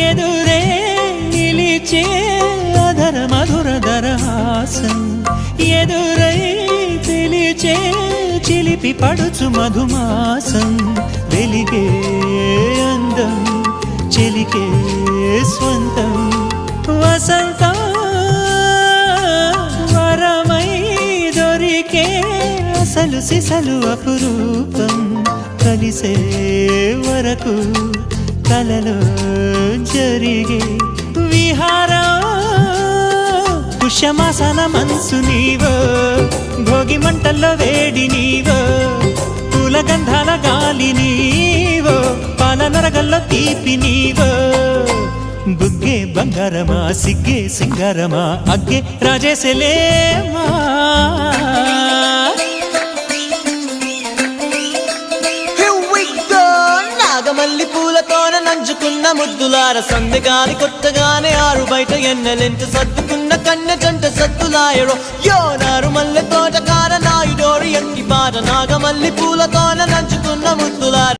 ఎదురే నిలిచే అధర మధుర దరహాసం ఎదురై పిలిచే చిలిపి పడుచు మధుమాసం వెలిగే అందం చెలికే స్వంతం వసంతం వరమై దొరికే అసలు సిసలు అపురూపం కలిసే వరకు కలలో జరిగే విహారం పుష్యమాసన మనసు నీవో భోగి మంటల్లో వేడి నీవో పూల గంధాల గాలి నీవో పాల నరగల్లో తీపి నీవో బుగ్గే బంగారమా సిగ్గే సింగారమా అగ్గే రాజేసలేమా మల్లి పూలతోన నంచుకున్న ముద్దులార సందెగాని కొత్తగానే ఆరు బయట ఎన్నెలెంట సర్దుకున్న కన్నె జంట సత్తులాయరో యో నారు మల్లె తోట కార నాయుడోరి ఎట్టి పాట నాగమల్లి పూలతోన నంచుకున్న ముద్దులార